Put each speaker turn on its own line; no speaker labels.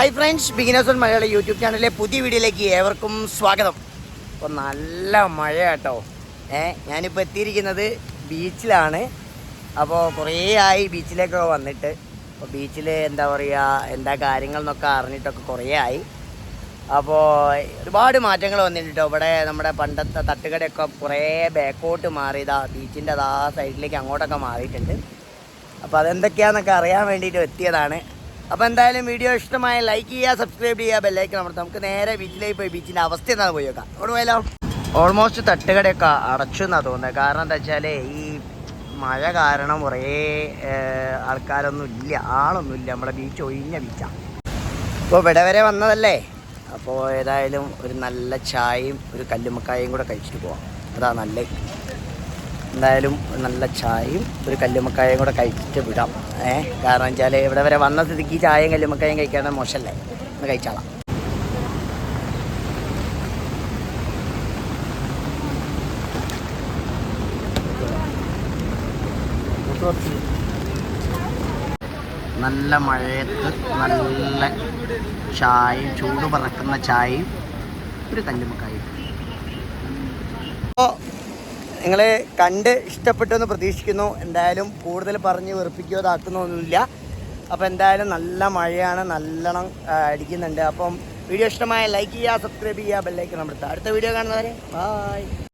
Hi friends, beginners on Malayalam YouTube ചാനലിലെ പുതിയ വീഡിയോയിലേക്ക് ഏവർക്കും സ്വാഗതം. അപ്പോൾ നല്ല മഴ കേട്ടോ. ഞാനിപ്പോൾ എത്തിയിരിക്കുന്നത് ബീച്ചിലാണ്. അപ്പോൾ കുറേ ആയി ബീച്ചിലേക്കൊക്കെ വന്നിട്ട്. അപ്പോൾ ബീച്ചിൽ എന്താ പറയുക, എന്താ കാര്യങ്ങൾ എന്നൊക്കെ അറിഞ്ഞിട്ടൊക്കെ കുറേ ആയി. അപ്പോൾ ഒരുപാട് മാറ്റങ്ങൾ വന്നിട്ടോ. ഇവിടെ നമ്മുടെ പണ്ടത്തെ തട്ടുകടയൊക്കെ കുറേ ബാക്കോട്ട് മാറിയതാ, ബീച്ചിൻ്റെ അതാ സൈഡിലേക്ക് അങ്ങോട്ടൊക്കെ മാറിയിട്ടുണ്ട്. അപ്പോൾ അതെന്തൊക്കെയാണെന്നൊക്കെ അറിയാൻ വേണ്ടിയിട്ട് എത്തിയതാണ്. അപ്പോൾ എന്തായാലും വീഡിയോ ഇഷ്ടമായ ലൈക്ക് ചെയ്യുക, സബ്സ്ക്രൈബ് ചെയ്യുക, ബെല്ലൈക്കൺ അമർത്താം. നമുക്ക് നേരെ ബീച്ചിലേക്ക് പോയി ബീച്ചിൻ്റെ അവസ്ഥ എന്താണെന്ന് പോയി നോക്കാം. അവിടെ പോയാലോ. ഓൾമോസ്റ്റ് തട്ടുകടയൊക്കെ അടച്ചു എന്നാണ് തോന്നുന്നത്. കാരണം എന്താ വെച്ചാൽ ഈ മഴ കാരണം കുറേ ആൾക്കാരൊന്നും ഇല്ല, ആളൊന്നുമില്ല. നമ്മുടെ ബീച്ച് ഒഴിഞ്ഞ ബീച്ചാണ്. ഇപ്പോൾ ഇവിടെ വരെ വന്നതല്ലേ, അപ്പോൾ ഏതായാലും ഒരു നല്ല ചായയും ഒരു കല്ലുമ്മക്കായയും കൂടെ കഴിച്ചിട്ട് പോവാം. അതാ നല്ലത്. എന്തായാലും നല്ല ചായയും ഒരു കല്ലുമ്മക്കായയും കൂടെ കഴിച്ചിട്ട് വിടാം. കാരണം വെച്ചാൽ ഇവിടെ വരെ വന്ന സ്ഥിതിക്ക് ചായയും കല്ലുമ്മക്കായും കഴിക്കാണ്ട് മോശമല്ലേ, ഒന്ന് കഴിച്ചാളാം. നല്ല മഴയത്ത് നല്ല ചായയും, ചൂട് പറക്കുന്ന ചായയും ഒരു കല്ലുമ്മക്കായും. അപ്പോൾ നിങ്ങൾ കണ്ട് ഇഷ്ടപ്പെട്ടു എന്ന് പ്രതീക്ഷിക്കുന്നു. എന്തായാലും കൂടുതൽ പറഞ്ഞ് വെറുപ്പിക്കുകയോ ഇതാക്കുന്നൊന്നുമില്ല. അപ്പോൾ എന്തായാലും നല്ല മഴയാണ്, നല്ലോണം അടിക്കുന്നുണ്ട്. അപ്പം വീഡിയോ ഇഷ്ടമായ ലൈക്ക് ചെയ്യുക, സബ്സ്ക്രൈബ് ചെയ്യുക, ബെല്ലൈക്കൺ അമർത്തുക. അടുത്ത വീഡിയോ കാണുന്നവരെ ബൈ.